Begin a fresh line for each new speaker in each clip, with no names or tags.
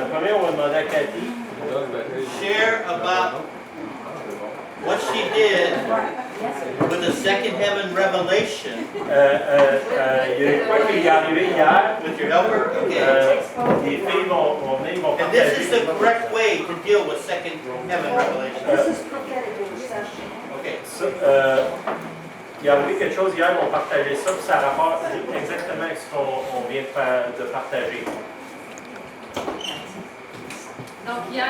Premier, on va demander à Cathy.
Share about what she did with the second heaven revelation.
Il y a quoi qui est arrivé hier.
With your helper? Okay.
Les filles vont venir, ils vont
And
partager.
this is the correct way to deal with second heaven revelation.
This is prophetic intercession.
Okay.
Il y a arrivé quelque chose hier, on partageait ça, puis ça rapporte exactement avec ce qu'on vient de partager.
Donc hier,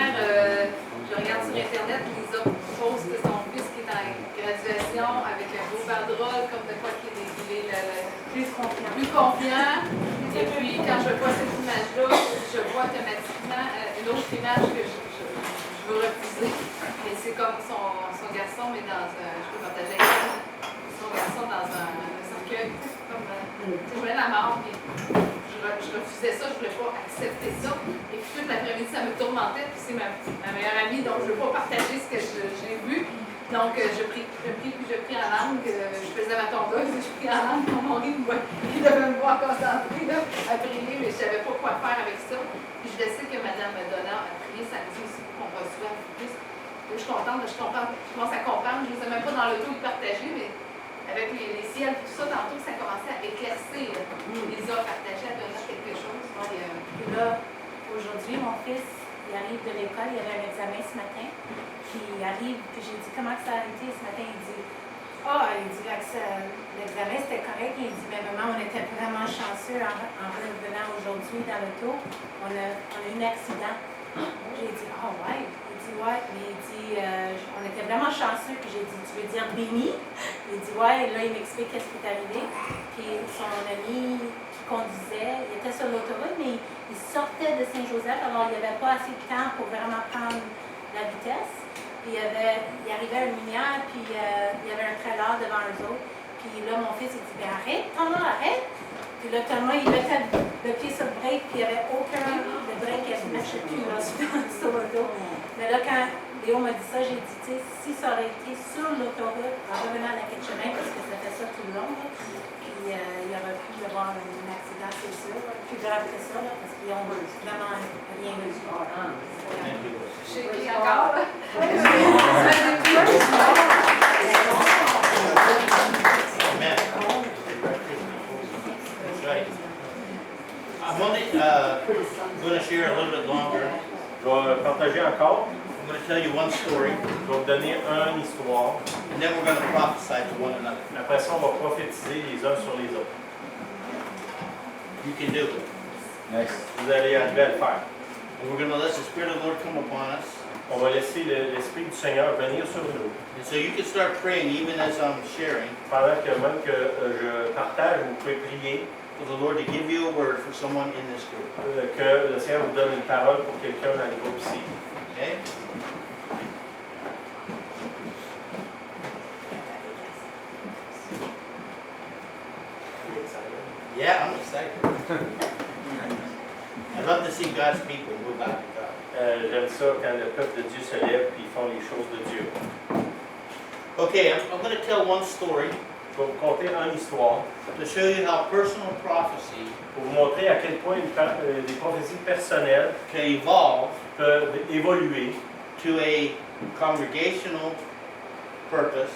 je regarde sur Internet, Lisa poste de son fils qui est en graduation avec un beau banderole, comme de quoi qu'il est le plus confiant. Et puis quand je vois cette image-là, je vois automatiquement une autre image que je veux refuser. Et c'est comme son garçon, mais dans un, je peux partager avec lui, son garçon dans un cercueil, comme, je voulais la mort, puis je refusais ça, je ne voulais pas accepter ça. Et puis toute l'après-midi, ça me tourmentait, puis c'est ma meilleure amie, donc je ne veux pas partager ce que j'ai vu. Donc je prie, puis je prie en langue, je faisais ma tondeuse, je prie en langue, mon mari il devait me voir concentrée là, à prier, mais je ne savais pas quoi faire avec ça. Puis je sais que Mme Madonna a prié samedi aussi pour qu'on reçoive plus. Je suis contente, je commence à comprendre, je ne sais même pas dans l'auto de partager, mais avec les ciels et tout ça, tantôt ça commençait à éclaircir. Lisa a partagé, à donner quelque chose.
Et là, aujourd'hui, mon fils, il arrive de l'école, il avait un examen ce matin, puis il arrive, puis j'ai dit comment ça a été ce matin, il dit l'examen c'était correct, il dit mais maman, on était vraiment chanceux en revenant aujourd'hui dans l'auto, on a eu un accident. J'ai dit oh ouais, il dit ouais, mais il dit on était vraiment chanceux, puis j'ai dit tu veux dire béni? Il dit ouais, là il m'explique qu'est-ce qui est arrivé, puis son ami qui conduisait, il était sur l'autoroute, mais il sortait de Saint-Joseph, alors il n'y avait pas assez de temps pour vraiment prendre la vitesse. Puis il arrivait à une lumière, puis il y avait un trailer devant eux autres. Puis là, mon fils, il dit ben arrête, Thomas, arrête! Puis là, Thomas, il mettait le pied sur le break, puis il n'y avait aucun de break qui ne marchait plus là, sur l'auto. Mais là, quand Léo m'a dit ça, j'ai dit, tu sais, si ça aurait été sur l'autoroute, en revenant à la quai de chemin, parce que ça fait ça tout le long, là, puis il aurait pu y avoir un accident, c'est sûr, plus grave que ça, là, parce qu'ils n'ont vraiment rien eu.
J'ai écrit encore.
Amen. That's right. I'm only going to share a little bit longer.
Je vais partager encore.
I'm going to tell you one story,
Je vais vous donner une histoire.
and then we're going to prophesy to one another.
Après ça, on va prophétiser les uns sur les autres.
You can do it.
Nice. Vous allez arriver à le faire.
And we're going to let the Spirit of the Lord come upon us.
On va laisser l'Esprit du Seigneur venir sur nous.
And so you can start praying even as I'm sharing
Pendant que même que je partage, vous pouvez prier
for the Lord to give you a word for someone in this group.
que le Seigneur vous donne une parole pour quelqu'un dans les groupes ici.
Okay? Yeah, I'm excited. I love to see God's people move out to God.
J'aime ça quand le peuple de Dieu se lève et ils font les choses de Dieu.
Okay, I'm going to tell one story
Je vais vous conter une histoire
to show you how personal prophecy
pour vous montrer à quel point des prophéties personnelles
can evolve
peuvent évoluer,
to a congregational purpose,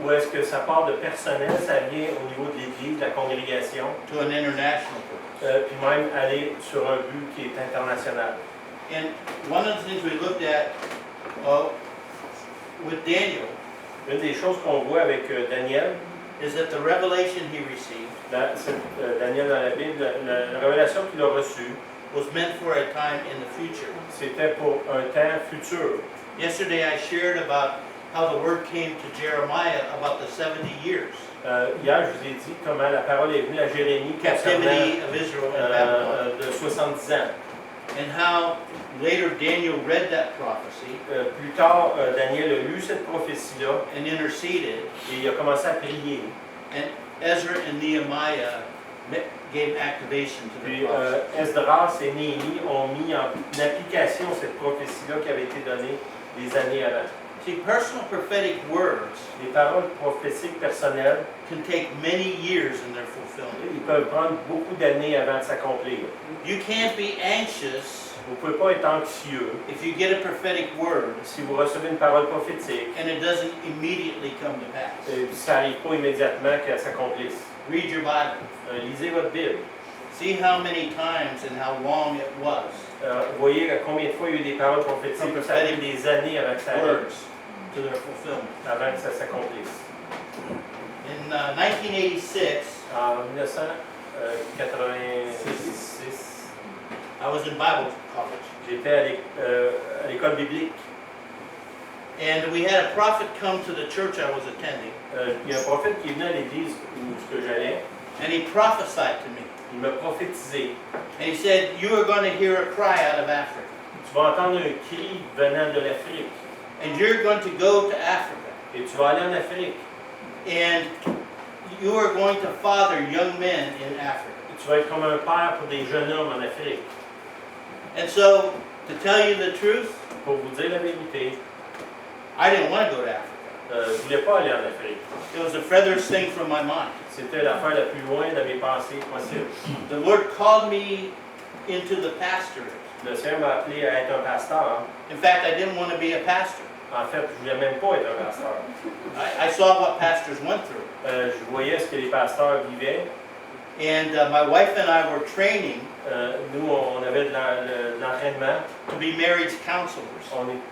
où est-ce que ça part de personnel, ça vient au niveau de l'Église, de la congrégation,
to an international purpose.
puis même aller sur un but qui est international.
And one of the things we looked at with Daniel
Une des choses qu'on voit avec Daniel,
is that the revelation he received
Daniel dans la Bible, la révélation qu'il a reçue,
was meant for a time in the future.
c'était pour un temps futur.
Yesterday I shared about how the word came to Jeremiah about the 70 years.
Hier, je vous ai dit comment la parole est venue à Jérémie
Captivity of Israel in Babylon.
de 70 ans.
And how later Daniel read that prophecy
Plus tard, Daniel a lu cette prophétie-là
and interceded,
et il a commencé à prier.
and Ezra and Nehemiah gave activation to the
Puis
prophecy.
Esdras et Néhémie ont mis en application cette prophétie-là qui avait été donnée des années avant.
See, personal prophetic words
Les paroles prophétiques personnelles,
can take many years in their fulfillment.
ils peuvent prendre beaucoup d'années avant de s'accomplir.
You can't be anxious
Vous ne pouvez pas être anxieux
if you get a prophetic word
si vous recevez une parole prophétique
and it doesn't immediately come to pass.
et ça n'arrive pas immédiatement qu'elle s'accomplisse.
Read your Bible.
Lisez votre Bible.
See how many times and how long it was.
Voyez combien de fois il y a eu des paroles prophétiques. Ça a eu des années avant que ça arrive,
Words to their fulfillment.
avant que ça s'accomplisse.
In 1986,
En 1986,
I was in Bible college,
j'étais à l'école biblique.
and we had a prophet come to the church I was attending,
Il y a un prophète qui est venu à l'église où j'allais.
and he prophesied to me.
Il m'a prophétisé.
And he said, "You are going to hear a cry out of Africa,
Tu vas entendre un cri venant de l'Afrique.
and you're going to go to Africa,
Et tu vas aller en Afrique.
and you are going to father young men in Africa."
Et tu vas être comme un père pour des jeunes hommes en Afrique.
And so, to tell you the truth,
Pour vous dire la vérité,
I didn't want to go to Africa.
je ne voulais pas aller en Afrique.
It was the furthest thing from my mind.
C'était l'affaire la plus loin de mes pensées possibles.
The Lord called me into the pastorate.
Le Seigneur m'a appelé à être un pasteur.
In fact, I didn't want to be a pastor.
En fait, je ne voulais même pas être un pasteur.
I saw what pastors went through.
Je voyais ce que les pasteurs vivaient.
And my wife and I were training
Nous, on avait de l'entraînement.
to be marriage counselors.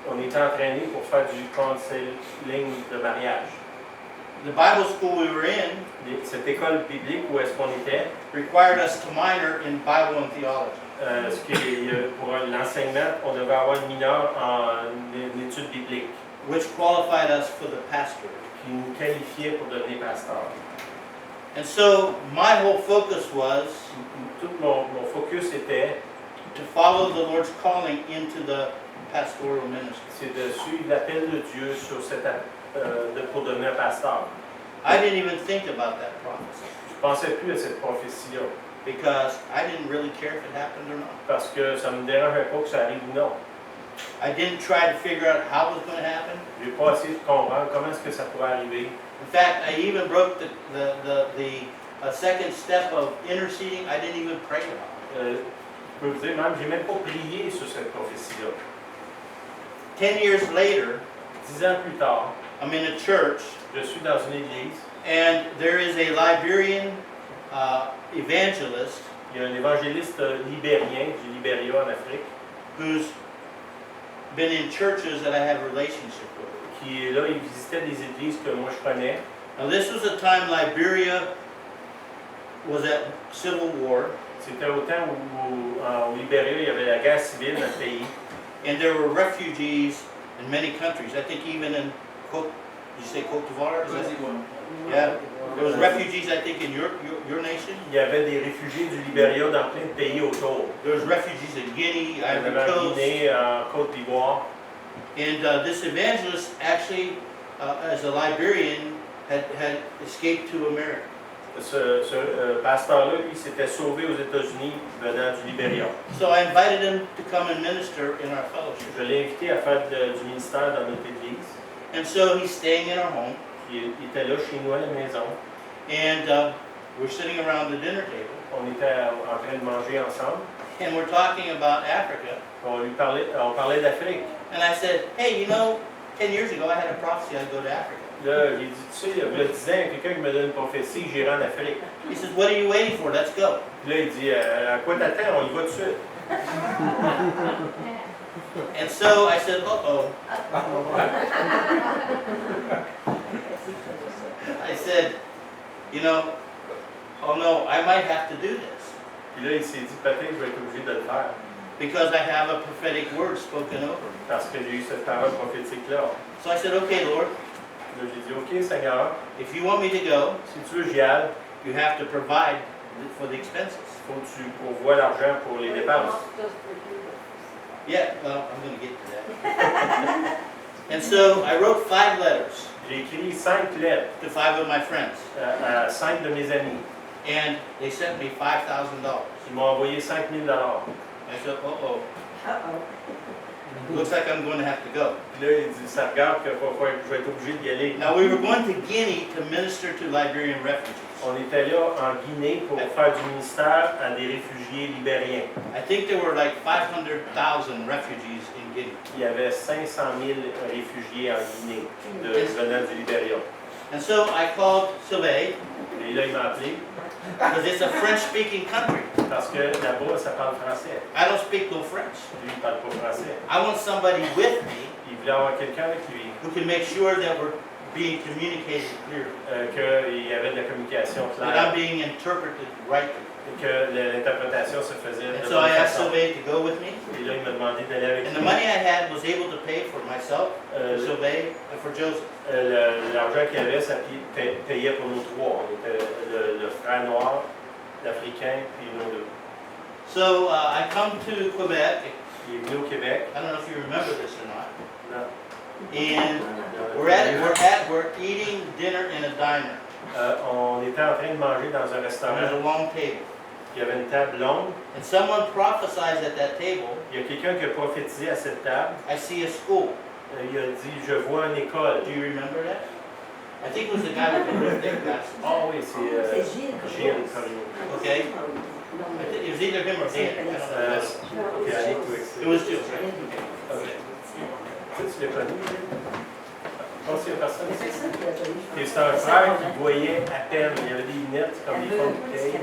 On était entraînés pour faire du counseling de mariage.
The Bible school we were in
Cette école biblique où est-ce qu'on était,
required us to minor in Bible and theology.
ce qui est, pour l'enseignement, on devait avoir une mineure en études bibliques
Which qualified us for the pastorate.
qui nous qualifiait pour devenir pasteur.
And so my whole focus was
Tout mon focus était
to follow the Lord's calling into the pastoral ministry.
c'est de suivre l'appel de Dieu sur pour devenir pasteur.
I didn't even think about that prophecy
Je ne pensais plus à cette prophétie-là
because I didn't really care if it happened or not.
parce que ça ne me dérangeait pas que ça arrive ou non.
I didn't try to figure out how it was going to happen.
Je n'ai pas essayé de comprendre comment est-ce que ça pourrait arriver.
In fact, I even broke the second step of interceding. I didn't even pray about it.
Je peux vous dire, même, j'ai même pas prié sur cette prophétie-là.
10 years later,
10 ans plus tard,
I'm in a church,
je suis dans une église.
and there is a Liberian evangelist
Il y a un évangéliste libérien du Libéria en Afrique
who's been in churches that I have a relationship with.
qui est là, il visitait des églises que moi je connais.
Now, this was a time Liberia was at civil war,
C'était au temps où au Libéria, il y avait la guerre civile dans le pays.
and there were refugees in many countries. I think even in Did you say Côte d'Ivoire? Is that- Yeah. There was refugees, I think, in your nation.
Il y avait des réfugiés du Libéria dans plein de pays autour.
There was refugees in Guinea,
Il y avait
Ivory
en
Coast.
Guinée, en Côte d'Ivoire.
And this evangelist actually, as a Liberian, had escaped to America.
Ce pasteur-là, lui, s'était sauvé aux États-Unis venant du Libéria.
So I invited him to come and minister in our fellowship.
Je l'ai invité à faire du ministère dans notre église.
And so he's staying in our home,
Il était là chez nous à la maison.
and we're sitting around the dinner table,
On était en train de manger ensemble.
and we're talking about Africa.
On parlait d'Afrique.
And I said, hey, you know, 10 years ago I had a prophecy I'd go to Africa.
Là, j'ai dit, tu sais, il me disait, quelqu'un qui me donne une prophétie, j'irai en Afrique.
He says, what are you waiting for? Let's go.
Puis là, il dit, à quoi t'attends? On y va tout de suite.
And so I said, uh-oh. I said, you know, oh no, I might have to do this
Puis là, il s'est dit, peut-être que je vais être obligé de le faire.
because I have a prophetic word spoken over me.
Parce que j'ai eu cette parole prophétique-là.
So I said, okay, Lord,
Là, j'ai dit, OK, Seigneur,
if you want me to go,
si tu veux, j'y aille.
you have to provide for the expenses.
Faut que tu pourvoies l'argent pour les dépenses.
Yeah, well, I'm going to get to that. And so I wrote 5 letters
J'ai écrit 5 lettres
to 5 of my friends,
à 5 de mes amis.
and they sent me $5,000.
Ils m'ont envoyé 5 000 $.
I said, uh-oh,
Uh-oh.
looks like I'm going to have to go.
Puis là, il dit, ça regarde que je vais être obligé d'y aller.
Now, we were going to Guinea to minister to Liberian refugees.
On était là en Guinée pour faire du ministère à des réfugiés libériens.
I think there were like 500,000 refugees in Guinea.
Il y avait 500 000 réfugiés en Guinée venant du Libéria.
And so I called Sylvain,
Et là, il m'a appelé
because it's a French-speaking country.
parce que là-bas, ça parle français.
I don't speak no French.
Lui, il parle pas français.
I want somebody with me
Il voulait avoir quelqu'un avec lui,
who can make sure that we're being communicated clearly,
qu'il y avait de la communication
that I'm
claire
being interpreted rightly.
et que l'interprétation se faisait
And
de
so I
bonne
asked
façon.
Sylvain to go with me.
Et là, il m'a demandé d'aller avec
And
lui.
the money I had was able to pay for myself, for Sylvain, and for Joseph.
L'argent qu'il y avait, ça payait pour nous trois. On était le frère noir, l'Africain, puis nous deux.
So I come to Quebec.
Il est venu au Québec.
I don't know if you remember this or not.
Non.
And we're eating dinner in a diner.
On était en train de manger dans un
And there's
restaurant.
a long table.
Il y avait une table longue.
And someone prophesies at that table.
Il y a quelqu'un qui a prophétisé à cette table.
I see a school.
Il a dit, je vois une école.
Do you remember that? I think it was the guy with the birthday glasses.
Ah oui, c'est
C'est Gilles.
Gilles Corriveau.
Okay. It was either him or Dan. I don't know.
Ok, allez, tout expliquer.
It was Jill, right?
Ok. Tu l'as connu? Je pense qu'il y a personne ici. Et c'est un frère qui voyait à peine. Il y avait des lunettes comme des fonds de bouteille.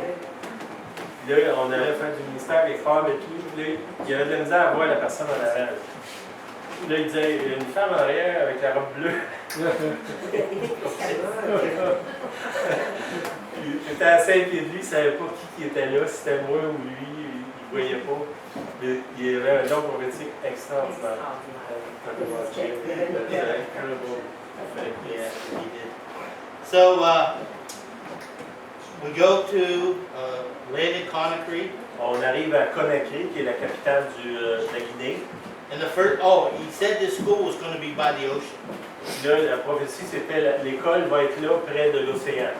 Puis là, on allait faire du ministère avec frères et tout. Puis là, il y avait de la misère à voir la personne en arrière. Là, il disait, il y a une femme en arrière avec la robe bleue. Il était à 5 pieds de lui, il ne savait pas qui était là, si c'était moi ou lui, il ne voyait pas. Mais il y avait un don prophétique extraordinaire.
Yeah, he did. So we go to land in Conakry.
On arrive à Conakry, qui est la capitale de la Guinée.
And he said this school was going to be by the ocean.
Puis là, la prophétie, c'était l'école va être là près de l'océan.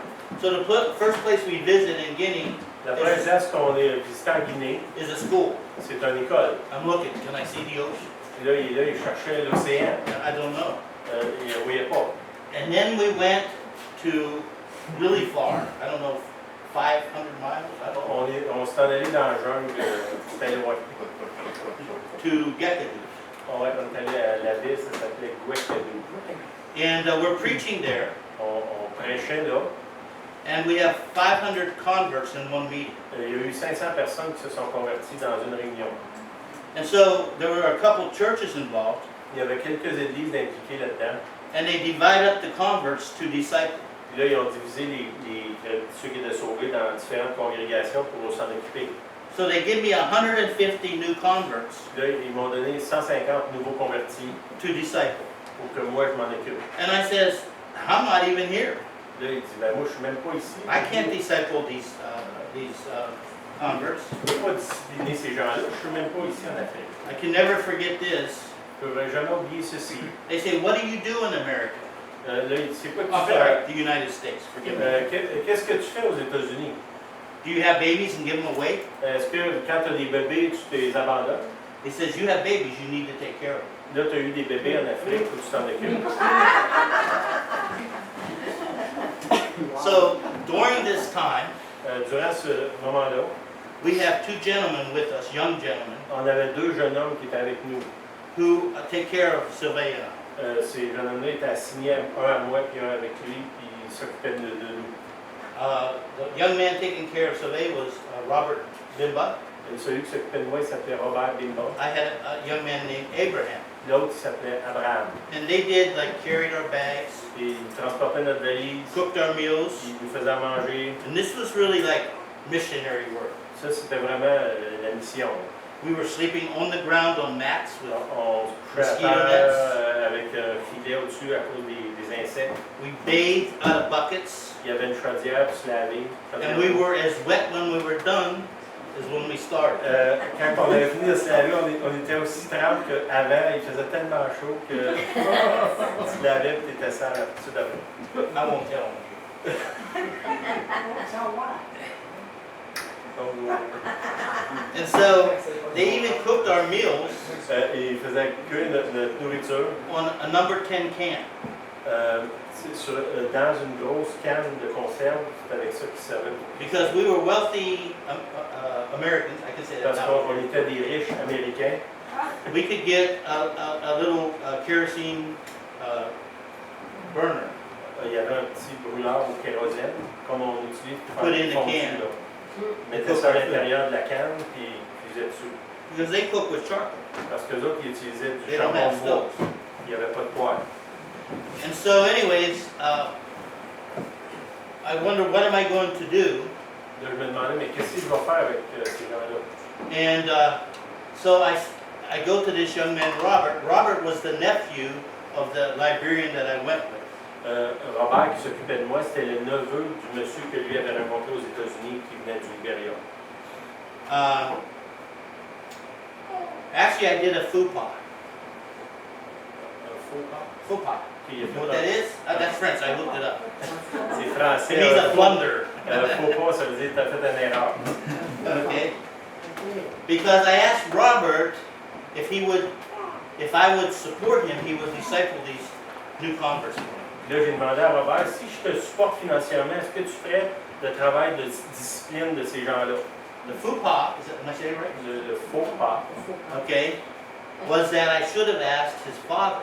So the first place we visit in Guinea
La première place qu'on est visité en Guinée,
is a school.
c'est une école.
I'm looking. Can I see the ocean?
Puis là, il cherchait l'océan.
I don't know.
Il ne voyait pas.
And then we went to really far. I don't know, 500 miles. I don't know.
On s'est allé dans la jungle, c'était loin.
To Gekadu.
On est allé à la ville, ça s'appelait Gwekadu.
And we're preaching there.
On prêchait là.
And we have 500 converts in one meeting.
Il y a eu 500 personnes qui se sont converties dans une réunion.
And so there were a couple churches involved.
Il y avait quelques églises impliquées là-dedans.
And they divide up the converts to disciples.
Puis là, ils ont divisé ceux qui étaient sauvés dans différentes congrégations pour s'en occuper.
So they give me 150 new converts
Puis là, ils m'ont donné 150 nouveaux convertis
to disciple.
pour que moi, je m'en occupe.
And I says, I'm not even here.
Là, il dit, ben moi, je suis même pas ici.
I can't disciple these converts.
Je ne peux pas discipliner ces gens-là. Je ne suis même pas ici en Afrique.
I can never forget this.
Je ne peux jamais oublier ceci.
They say, what do you do in America?
Là, il dit, c'est quoi que
Oh,
tu fais?
sorry, the United States, forgive me.
Qu'est-ce que tu fais aux États-Unis?
Do you have babies and give them away?
Est-ce que quand tu as des bébés, tu les abandonnes?
He says, you have babies, you need to take care of them.
Là, tu as eu des bébés en Afrique, faut que tu t'en occupes.
So during this time,
Durant ce moment-là,
we have two gentlemen with us, young gentlemen,
on avait deux jeunes hommes qui étaient avec nous.
who take care of Sylvain and I.
Ces jeunes hommes-là étaient assignés un à moi puis un avec lui, puis ils s'occupaient de nous.
The young man taking care of Sylvain was Robert Bimba.
Et celui qui s'occupait de moi, il s'appelait Robert Bimba.
I had a young man named Abraham.
L'autre, il s'appelait Abraham.
And they did like carried our bags,
Et ils transportaient notre valise,
cooked our meals.
ils nous faisaient manger.
And this was really like missionary work.
Ça, c'était vraiment la mission.
We were sleeping on the ground on mats with,
On se couchait à terre avec un filet au-dessus à cause des insectes.
we bathed out of buckets.
Il y avait une chaudière pour se laver.
And we were as wet when we were done as when we started.
Quand on avait fini de se laver, on était aussi trempe qu'avant. Il faisait tellement chaud que tu te lavais et tu étais sale tout de suite.
I won't tell them. And so they even cooked our meals
Il faisait cuire notre nourriture
on a number 10 can.
Dans une grosse canne de conserve, c'est avec ça qu'ils servaient.
Because we were wealthy Americans, I can say that
Parce
now.
qu'on était des riches Américains.
We could get a little kerosene burner.
Il y avait un petit brûleur au kérosène, comme on utilise pour
Put
faire
in
des
the
fondus,
can.
là. Ils mettaient ça à l'intérieur de la canne, puis ils faisaient dessus.
Because they cook with charcoal.
Parce que les autres, ils utilisaient du
They don't
charbon
have
de bois.
stoves.
Il n'y avait pas de poêle.
And so anyways, I wonder what am I going to do?
Là, je me demandais, mais qu'est-ce que je vais faire avec ces gens-là?
And so I go to this young man, Robert. Robert was the nephew of the Liberian that I went with.
Robert, qui s'occupait de moi, c'était le neveu du monsieur que lui avait rencontré aux États-Unis, qui venait du Libéria.
Actually, I did a faux pas.
Un faux pas?
Faux pas.
Qui
You
est
know what that is? That's French. I looked it up.
C'est français.
It means a blunder.
Faux pas, ça veut dire que tu as fait une erreur.
Okay. Because I asked Robert if I would support him, he would disciple these new converts for me.
Là, j'ai demandé à Robert, si je te supporte financièrement, est-ce que tu ferais le travail de discipline de ces gens-là?
The faux pas, am I saying it right?
Le faux pas.
Okay. Was that I should have asked his father,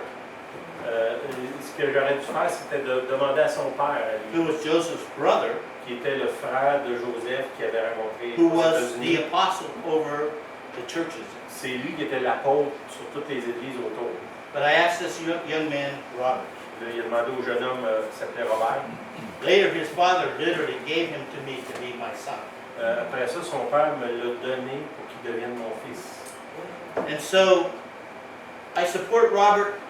Ce que j'aurais dû faire, c'était de demander à son père, à lui,
who was Joseph's brother,
qui était le frère de Joseph qui avait rencontré
who
aux
was
États-Unis.
the apostle over the churches.
C'est lui qui était l'apôtre sur toutes les églises autour.
But I asked this young man, Robert.
Là, il a demandé au jeune homme qui s'appelait Robert.
Later, his father literally gave him to me to be my son.
Après ça, son père me l'a donné pour qu'il devienne mon fils.
And so, I support Robert.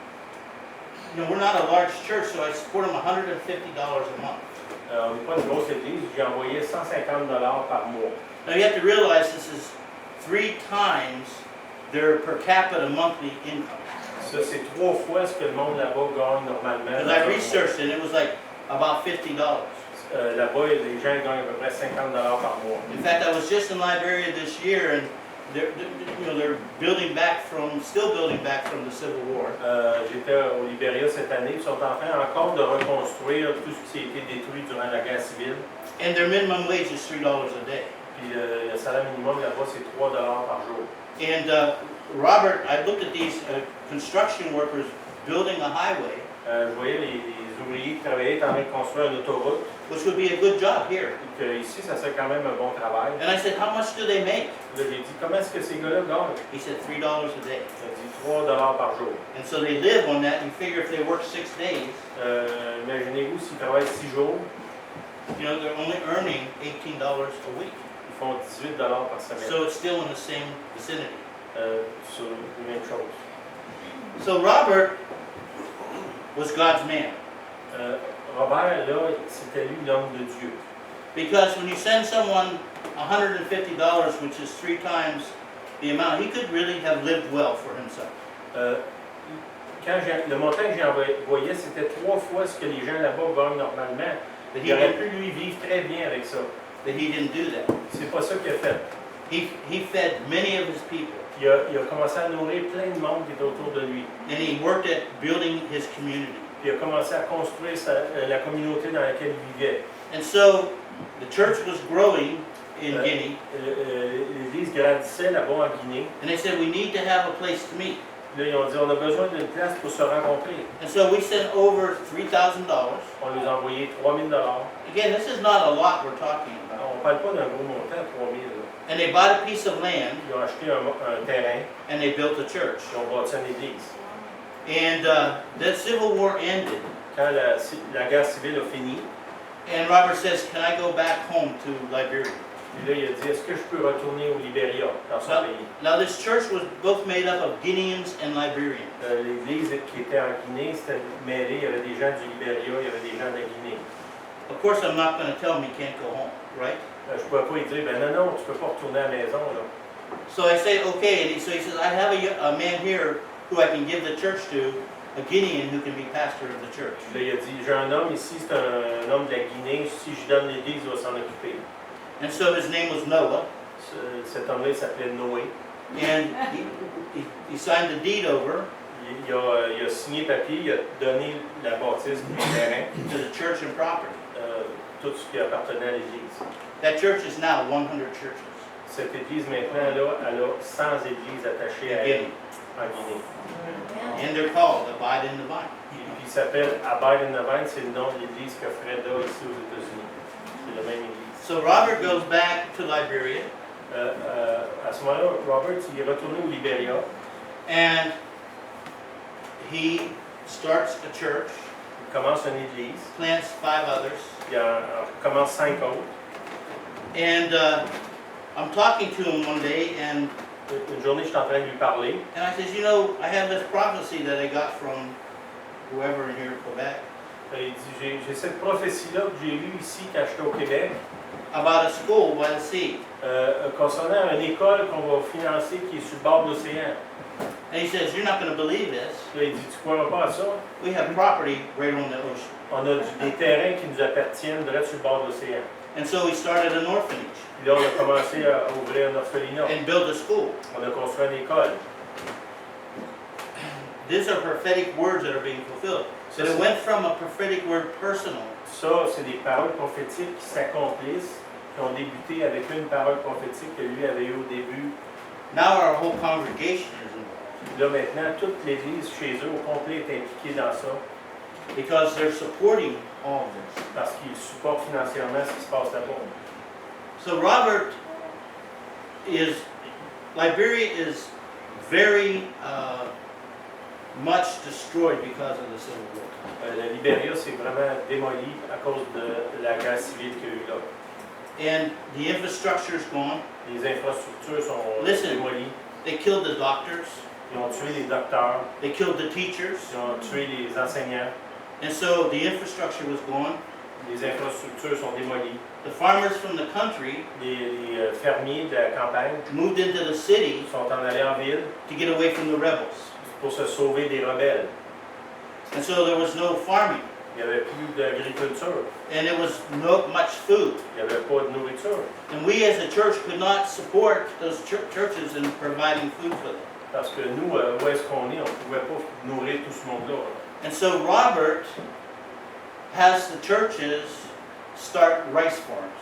You know, we're not a large church, so I support him $150 a month.
On n'est pas une grosse église, j'ai envoyé 150 $ par mois.
Now you have to realize this is 3 times their per capita monthly income.
Ça, c'est 3 fois ce que le monde là-bas gagne normalement.
Because I researched it, it was like about $50.
Là-bas, les gens gagnent à peu près 50 $ par mois.
In fact, I was just in Liberia this year, and they're still building back from the Civil War.
J'étais au Libéria cette année. Ils sont en train encore de reconstruire tout ce qui a été détruit durant la guerre civile.
And their minimum wage is $3 a day.
Puis le salaire minimum là-bas, c'est 3 $ par jour.
And Robert, I looked at these construction workers building a highway,
Je voyais les ouvriers qui travaillaient en train de construire une autoroute.
which would be a good job here.
Et que ici, ça serait quand même un bon travail.
And I said, how much do they make?
Là, j'ai dit, comment est-ce que ces gars-là gagnent?
He said, $3 a day.
Il a dit 3 $ par jour.
And so they live on that. You figure if they work 6 days,
Imaginez-vous s'ils travaillent 6 jours,
you know, they're only earning $18 a week.
ils font 18 $ par semaine.
So it's still in the same vicinity.
Sur la même chose.
So Robert was God's man.
Robert, là, c'était lui l'homme de Dieu.
Because when you send someone $150, which is 3 times the amount, he could really have lived well for himself.
Le montant que j'ai envoyé, c'était 3 fois ce que les gens là-bas gagnent normalement. Il aurait pu, lui, vivre très bien avec ça.
But he didn't do that.
C'est pas ça qu'il a fait.
He fed many of his people.
Il a commencé à nourrir plein de monde qui était autour de lui.
And he worked at building his community.
Puis il a commencé à construire la communauté dans laquelle il vivait.
And so the church was growing in Guinea.
L'église grandissait là-bas en Guinée.
And they said, we need to have a place to meet.
Là, ils ont dit, on a besoin d'une place pour se rencontrer.
And so we sent over $3,000.
On les a envoyé 3 000 $.
Again, this is not a lot we're talking about.
On ne parle pas d'un gros montant, 3 000 $.
And they bought a piece of land
Ils ont acheté un terrain,
and they built a church.
ils ont bâti une église.
And the Civil War ended.
Quand la guerre civile a fini,
And Robert says, can I go back home to Liberia?
puis là, il a dit, est-ce que je peux retourner au Libéria, dans son pays?
Now this church was both made up of Guineans and Liberians.
L'église qui était en Guinée, c'était mêlé, il y avait des gens du Libéria, il y avait des gens de la Guinée.
Of course, I'm not going to tell him he can't go home, right?
Je ne pouvais pas lui dire, ben non, tu ne peux pas retourner à la maison, là.
So I say, okay. And so he says, I have a man here who I can give the church to, a Guinean who can be pastor of the church.
Là, il a dit, j'ai un homme ici, c'est un homme de la Guinée, si je donne l'église, il va s'en occuper.
And so his name was Noah.
Cet homme-là, il s'appelait Noé.
And he signed the deed over.
il a signé papier, il a donné la bâtisse du terrain,
to the church and property.
tout ce qui appartenait à l'Église.
That church is now 100 churches
Cette Église, maintenant, là, elle a 100 églises attachées à
in
elle
Guinea.
en Guinée.
And they're called Abide in the Vine.
Puis il s'appelle Abide in the Vine, c'est le nom de l'église que Fred a ici aux États-Unis. C'est la même église.
So Robert goes back to Liberia,
À ce moment-là, Robert, il est retourné au Libéria.
and he starts a church,
Il commence une église.
plants 5 others,
Il commence 5 autres.
and I'm talking to him one day, and
Une journée, je suis en train de lui parler.
I says, you know, I have this prophecy that I got from whoever in here in Quebec
Il dit, j'ai cette prophétie-là que j'ai lue ici quand j'étais au Québec,
about a school by the sea.
concernant une école qu'on va financer qui est sur le bord de l'océan.
And he says, you're not going to believe this.
Là, il dit, tu ne croiras pas à ça?
We have property right on the ocean.
On a des terrains qui nous appartiennent direct sur le bord de l'océan.
And so we started an orphanage
Puis là, on a commencé à ouvrir un orphelinat.
and built a school.
On a construit une école.
These are prophetic words that are being fulfilled. So it went from a prophetic word personal
Ça, c'est des paroles prophétiques qui s'accomplissent, qui ont débuté avec une parole prophétique que lui avait eue au début.
Now our whole congregation is involved
Là, maintenant, toute l'Église chez eux au complet est impliquée dans ça
because they're supporting all of this.
parce qu'ils supportent financièrement ce qui se passe là-bas.
So Robert Liberia is very much destroyed because of the Civil War.
Le Libéria s'est vraiment démoli à cause de la guerre civile qu'il y a eu là.
And the infrastructure's gone.
Les infrastructures sont
Listen.
démolies.
They killed the doctors.
Ils ont tué les docteurs,
They killed the teachers.
ils ont tué les enseignants.
And so the infrastructure was gone.
Les infrastructures sont démolies.
The farmers from the country
Les fermiers de la campagne
moved into the city
sont en allés en ville
to get away from the rebels.
pour se sauver des rebelles.
And so there was no farming.
Il n'y avait plus d'agriculture.
And there was not much food.
Il n'y avait pas de nourriture.
And we as a church could not support those churches in providing food for them.
Parce que nous, où est-ce qu'on est, on ne pouvait pas nourrir tout ce monde-là.
And so Robert has the churches start rice farms.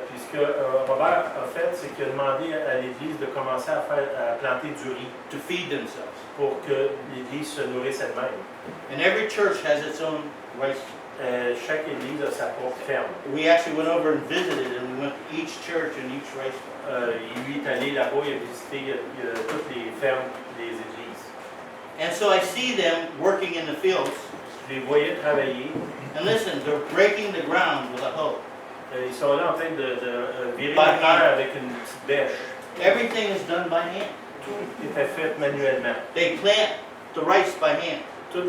Puis ce que Robert a fait, c'est qu'il a demandé à l'Église de commencer à planter du riz
To feed themselves.
pour que l'Église se nourrisse elle-même.
And every church has its own rice farm.
Chaque Église a sa propre ferme.
We actually went over and visited, and we went to each church and each rice farm.
Lui est allé là-bas, il a visité toutes les fermes des églises.
And so I see them working in the fields.
Je les voyais travailler.
And listen, they're breaking the ground with a hoe.
Ils sont là en train de virer
By
la
hand.
terre avec une petite bêche.
Everything is done by hand.
Tout était fait manuellement.
They plant the rice by hand.
Tout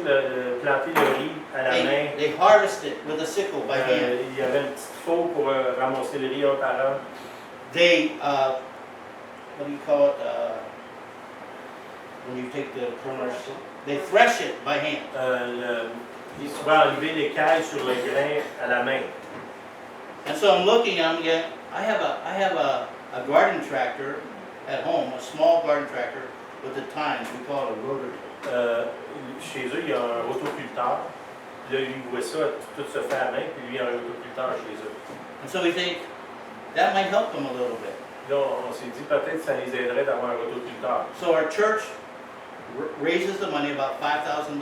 planter le riz à la main.
They harvest it with a sickle by hand.
Il y avait une petite faux pour ramasser le riz un par un.
They, what do you call it, when you take the kernels? They thresh it by hand.
Ils pouvaient enlever l'écaille sur le grain à la main.
And so I'm looking, and I'm getting, I have a garden tractor at home, a small garden tractor with the tines. We call it a rotor.
Chez eux, il y a un rotoculteur. Puis là, il voit ça, tout se fait à la main, puis lui, il y a un rotoculteur chez eux.
And so we think that might help them a little bit.
Là, on s'est dit peut-être que ça les aiderait d'avoir un rotoculteur.
So our church raises the money, about $5,000.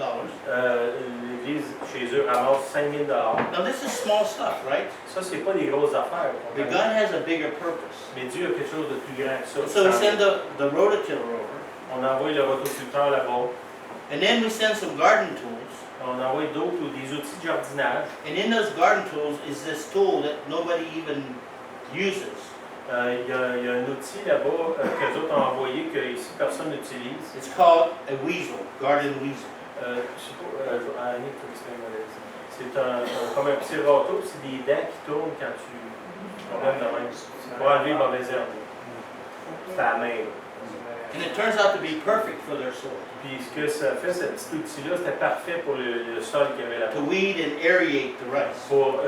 L'église chez eux ramasse 5 000 $.
Now this is small stuff, right?
Ça, c'est pas des grosses affaires.
But God has a bigger purpose.
Mais Dieu a quelque chose de plus grand que ça.
So we send the rototiller over,
On envoie le rotoculteur là-bas.
and then we send some garden tools.
On envoie d'autres ou des outils de jardinage.
And in those garden tools is this tool that nobody even uses.
Il y a un outil là-bas qu'eux autres ont envoyé que ici personne n'utilise.
It's called a weasel, garden weasel.
Je sais pas, I need to explain what it is. C'est comme un petit râteau, c'est des dents qui tournent quand tu promènes de même. C'est pour enlever les mauvaises herbes. C'est à la main.
And it turns out to be perfect for their soil.
Puis ce que ça fait, ce petit outil-là, c'était parfait pour le sol qu'il y avait
To
là-bas.
weed and aerate the rice.
Pour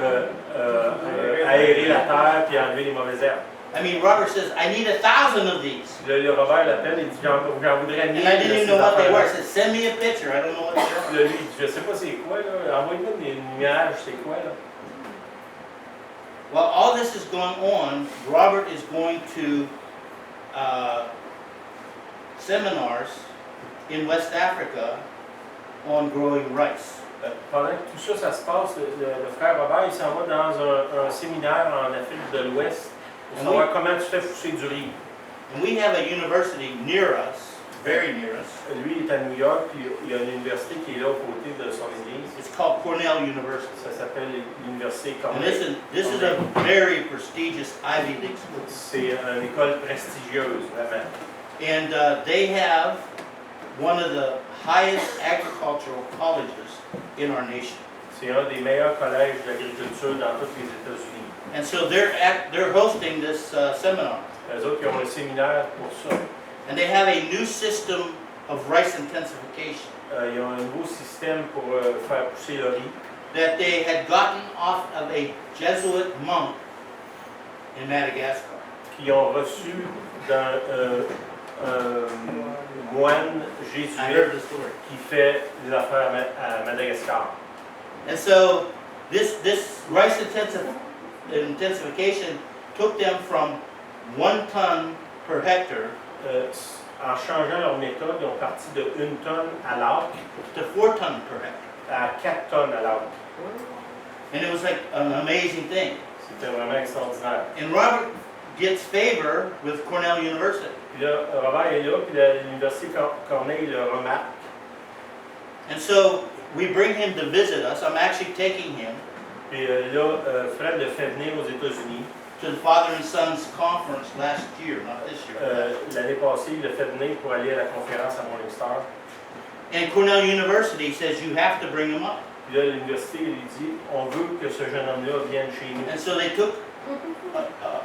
aérer la terre puis enlever les mauvaises herbes.
I mean, Robert says, I need 1,000 of these.
Puis là, le Robert l'appelle et dit j'en voudrais 1000.
And I didn't even
de
know
ces
what they were. I
affaires-là.
said, send me a picture. I don't know what they are.
Puis là, lui, il dit, je sais pas c'est quoi, là. Envoyez-moi des nuages, c'est quoi, là?
While all this is going on, Robert is going to seminars in West Africa on growing rice.
Pendant que tout ça, ça se passe, le frère Robert, il s'en va dans un séminaire en Afrique de l'Ouest pour savoir comment tu fais pousser du riz.
And we have a university near us, very near us.
Lui, il est à New York, puis il y a une université qui est là aux côtés de son église.
It's called Cornell University.
Ça s'appelle l'université
And
Cornell.
this is a very prestigious Ivy League school.
C'est une école prestigieuse, vraiment.
And they have one of the highest agricultural colleges in our nation.
C'est un des meilleurs collèges d'agriculture dans tous les États-Unis.
And so they're hosting this seminar.
Les autres, ils ont un séminaire pour ça.
And they have a new system of rice intensification
Ils ont un nouveau système pour faire pousser le riz
that they had gotten off of a Jesuit monk in Madagascar.
qu'ils ont reçu d'un moine
I
jésuite
heard the story.
qui fait des affaires à Madagascar.
And so this rice intensification took them from 1 ton per hectare
En changeant leur méthode, ils ont parti de 1 tonne à l'acre
to 4 tons per hectare.
à 4 tonnes à l'acre.
And it was like an amazing thing.
C'était vraiment extraordinaire.
And Robert gets favor with Cornell University.
Puis là, Robert est là, puis l'université Cornell le remarque.
And so we bring him to visit us. I'm actually taking him
Puis là, Fred le fait venir aux États-Unis.
to the Father and Son's conference last year, not this year.
L'année passée, il le fait venir pour aller à la conférence à Morningstar.
And Cornell University says you have to bring him up.
Puis là, l'université lui dit on veut que ce jeune homme-là vienne chez nous.
And so they took,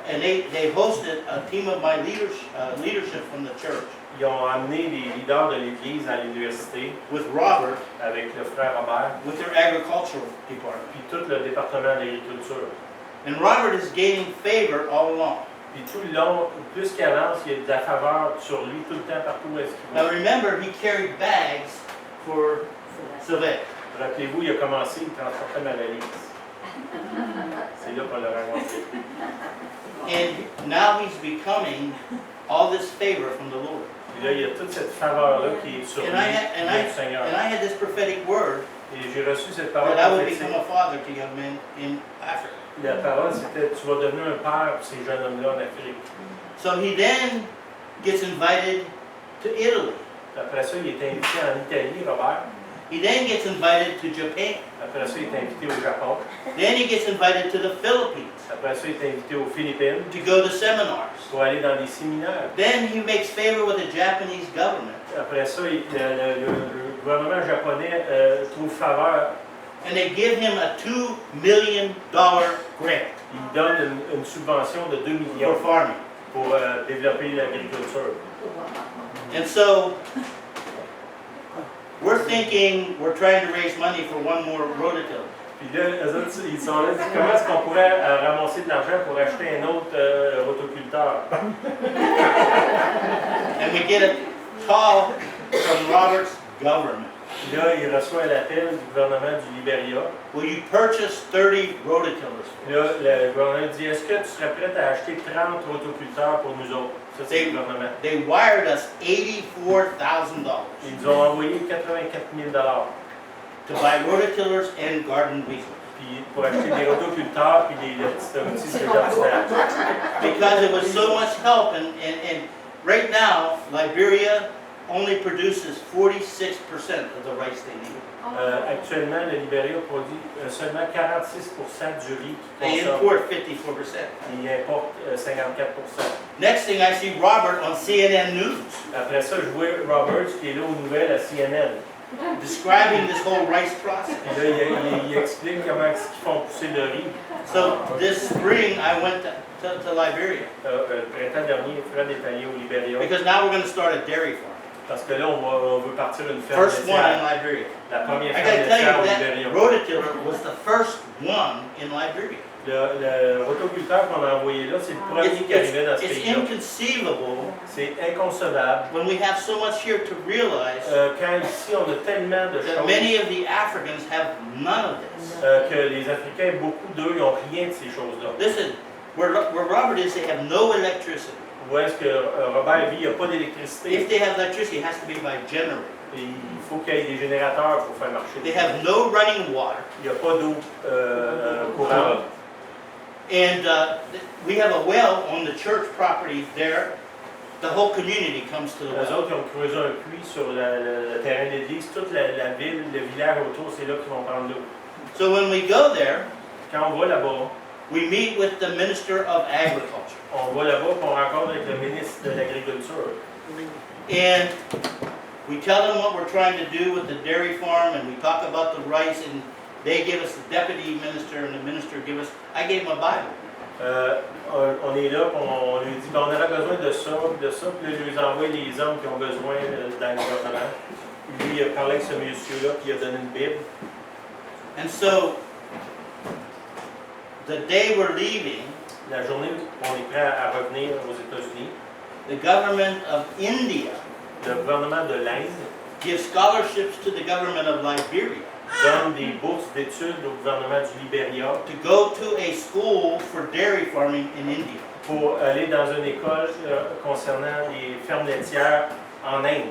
and they hosted a team of my leadership from the church
Ils ont amené les leaders de l'Église à l'université
with Robert,
avec le frère Robert,
with their agricultural department.
puis tout le département de l'agriculture.
And Robert is gaining favor all along.
Puis tout le long, plus qu'il avance, il y a de la faveur sur lui tout le temps partout où est-ce qu'il
Now
va.
remember, he carried bags for Sylvette.
Rappelez-vous, il a commencé, il transportait ma valise. C'est là qu'on l'a rencontré.
And now he's becoming all this favor from the Lord.
Puis là, il y a toute cette faveur-là qui est sur lui,
And I
du Seigneur.
had this prophetic word
Et j'ai reçu cette parole
that I would
prophétique.
become a father to young men in Africa.
La parole, c'était tu vas devenir un père pour ces jeunes hommes-là en Afrique.
So he then gets invited to Italy.
Après ça, il est invité en Italie, Robert.
He then gets invited to Japan.
Après ça, il est invité au Japon.
Then he gets invited to the Philippines
Après ça, il est invité aux Philippines
to go to seminars.
pour aller dans des séminaires.
Then he makes favor with the Japanese government.
Après ça, le gouvernement japonais trouve faveur.
And they give him a $2 million grant
Il donne une subvention de 2 millions
for farming.
pour développer l'agriculture.
And so we're thinking we're trying to raise money for one more rototiller.
Puis là, eux autres, ils sont là, ils disent, comment est-ce qu'on pourrait ramasser de l'argent pour acheter un autre rotoculteur?
And we get a call from Robert's government.
Puis là, il reçoit l'appel du gouvernement du Libéria.
Will you purchase 30 rototillers?
Puis là, le gouvernement dit, est-ce que tu serais prêt à acheter 30 rotoculteurs pour nous autres? Ça, c'est le gouvernement.
They wired us $84,000
Ils nous ont envoyé 84 000
to buy rototillers and garden weasels.
puis pour acheter des rotoculteurs puis des petits outils de jardinage.
Because it was so much help, and right now, Liberia only produces 46% of the rice they need.
Actuellement, le Libéria produit seulement 46% du riz
They
qu'il consomme.
import 54%.
Il importe 54%.
Next thing I see Robert on CNN News
Après ça, je vois Roberts qui est là aux nouvelles à CNN.
describing this whole rice process.
Puis là, il explique comment ils font pousser le riz.
So this spring I went to Liberia
Le printemps dernier, Fred est allé au Libéria.
because now we're going to start a dairy farm.
Parce que là, on veut partir une ferme
First one in
laitière.
Liberia.
La première
I
ferme
got to tell
laitière au
you that
Libéria.
rototiller was the first one in Liberia.
Le rotoculteur qu'on a envoyé là, c'est le premier qui arrivait dans ce
It's
pays-là.
inconceivable
C'est inconcevable.
when we have so much here to realize
Quand ici, on a tellement de
that
choses
many of the Africans have none of this.
que les Africains, beaucoup d'eux, ils n'ont rien de ces choses-là.
Listen, where Robert is, they have no electricity.
Où est-ce que Robert vit, il n'y a pas d'électricité.
If they have electricity, it has to be by generator.
Et il faut qu'il y ait des générateurs pour faire marcher.
They have no running water.
Il n'y a pas d'eau courante.
And we have a well on the church property there. The whole community comes to the
Eux
well.
autres, ils ont creusé un puits sur le terrain de l'église. Toute la ville, le village autour, c'est là qu'ils vont prendre l'eau.
So when we go there,
Quand on va là-bas,
we meet with the Minister of Agriculture.
on va là-bas et on rencontre avec le ministre de l'Agriculture.
And we tell them what we're trying to do with the dairy farm, and we talk about the rice, and they give us the deputy minister, and the minister give us, I gave them a Bible.
On est là, on lui dit qu'on aurait besoin de ça, puis là, je lui envoie les hommes qui ont besoin dans le gouvernement. Lui, il a parlé avec ce monsieur-là, puis il a donné une Bible.
And so, the day we're leaving,
La journée où on est prêt à revenir aux États-Unis,
the government of India
le gouvernement de l'Inde
gives scholarships to the government of Liberia
donne des bourses d'études au gouvernement du Libéria
to go to a school for dairy farming in India.
pour aller dans une école concernant les fermes laitières en Inde.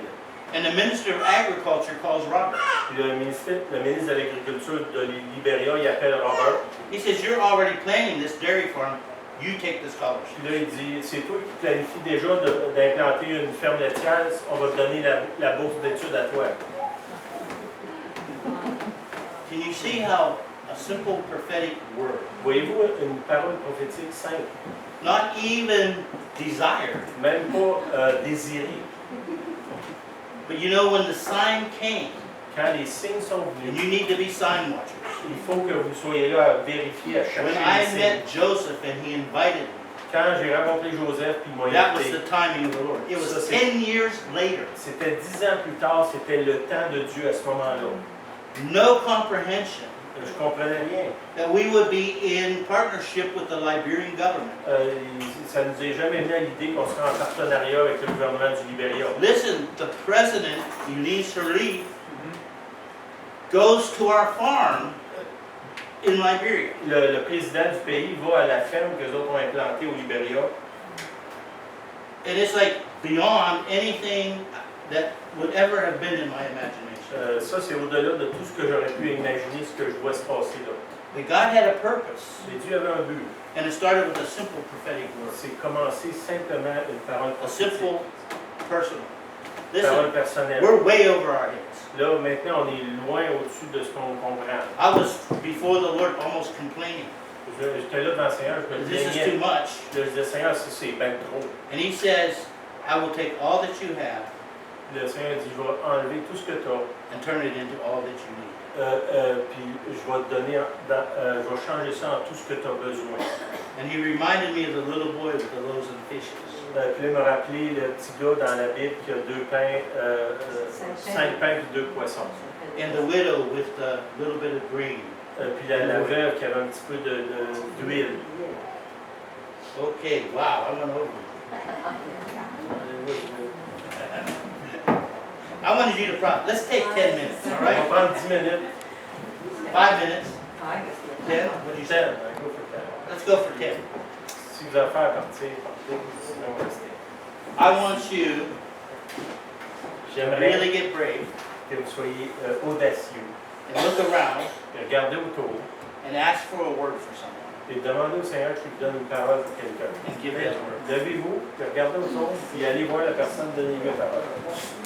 And the Minister of Agriculture calls Robert.
Puis le ministre de l'Agriculture de Libéria, il appelle Robert.
He says, you're already planning this dairy farm, you take the scholarship.
Puis là, il dit, c'est toi qui planifie déjà d'implanter une ferme laitière, on va te donner la bourse d'études à toi.
Can you see how a simple prophetic word,
Voyez-vous une parole prophétique simple,
not even desired,
même pas désirée.
but you know when the sign came,
Quand les signes sont
and
venus,
you need to be sign watchers.
il faut que vous soyez là à vérifier, à chercher
When
les
I
signes.
met Joseph and he invited me,
Quand j'ai rencontré Joseph, puis il m'a
that was
invité,
the timing of the Lord. It was
Ça, c'est-
10 years later.
c'était 10 ans plus tard, c'était le temps de Dieu à ce moment-là.
No comprehension
Je comprenais rien.
that we would be in partnership with the Liberian government.
Ça ne nous est jamais venu à l'idée qu'on serait en partenariat avec le gouvernement du Libéria.
Listen, the president, Elie Sirleaf, goes to our farm in Liberia.
Le président du pays va à la ferme que les autres ont implantée au Libéria.
And it's like beyond anything that would ever have been in my imagination.
Ça, c'est au-delà de tout ce que j'aurais pu imaginer, ce que je vois se passer là.
But God had a purpose,
Mais Dieu avait un but.
and it started with a simple prophetic word,
C'est commencer simplement une parole
a
prophétique,
simple, personal.
parole
Listen,
personnelle.
we're way over our heads.
Là, maintenant, on est loin au-dessus de ce qu'on comprend.
I was before the Lord almost complaining.
J'étais là devant le Seigneur, je me
This is
plaignais.
too much.
Je disais, Seigneur, c'est bien trop.
And He says, I will take all that you have
Le Seigneur dit, je vais enlever tout ce que tu as,
and turn it into all that you need.
puis je vais te donner, je vais changer ça en tout ce que tu as besoin.
And He reminded me of the little boy with the loaves and fishes.
Puis là, il m'a rappelé le petit gars dans la Bible qui a 2 pains, 5 pains et 2 poissons.
And the widow with the little bit of grain.
Puis la veuve qui avait un petit peu d'huile.
Okay, wow, I went over. I wanted you to let's take 10 minutes, all
On va
right?
prendre 10 minutes.
5 minutes.
I guess.
10? What did you
10,
say?
go for 10.
Let's go for 10.
Si vous avez affaire à partir, partez, sinon restez.
I want you to
J'aimerais
really get brave
que vous soyez audacieux.
and look around
Regardez autour
and ask for a word for someone
et demandez au Seigneur qu'il vous donne une parole pour quelqu'un.
and give that word.
Levez-vous, puis regardez autour, puis allez voir la personne, donnez-lui la parole.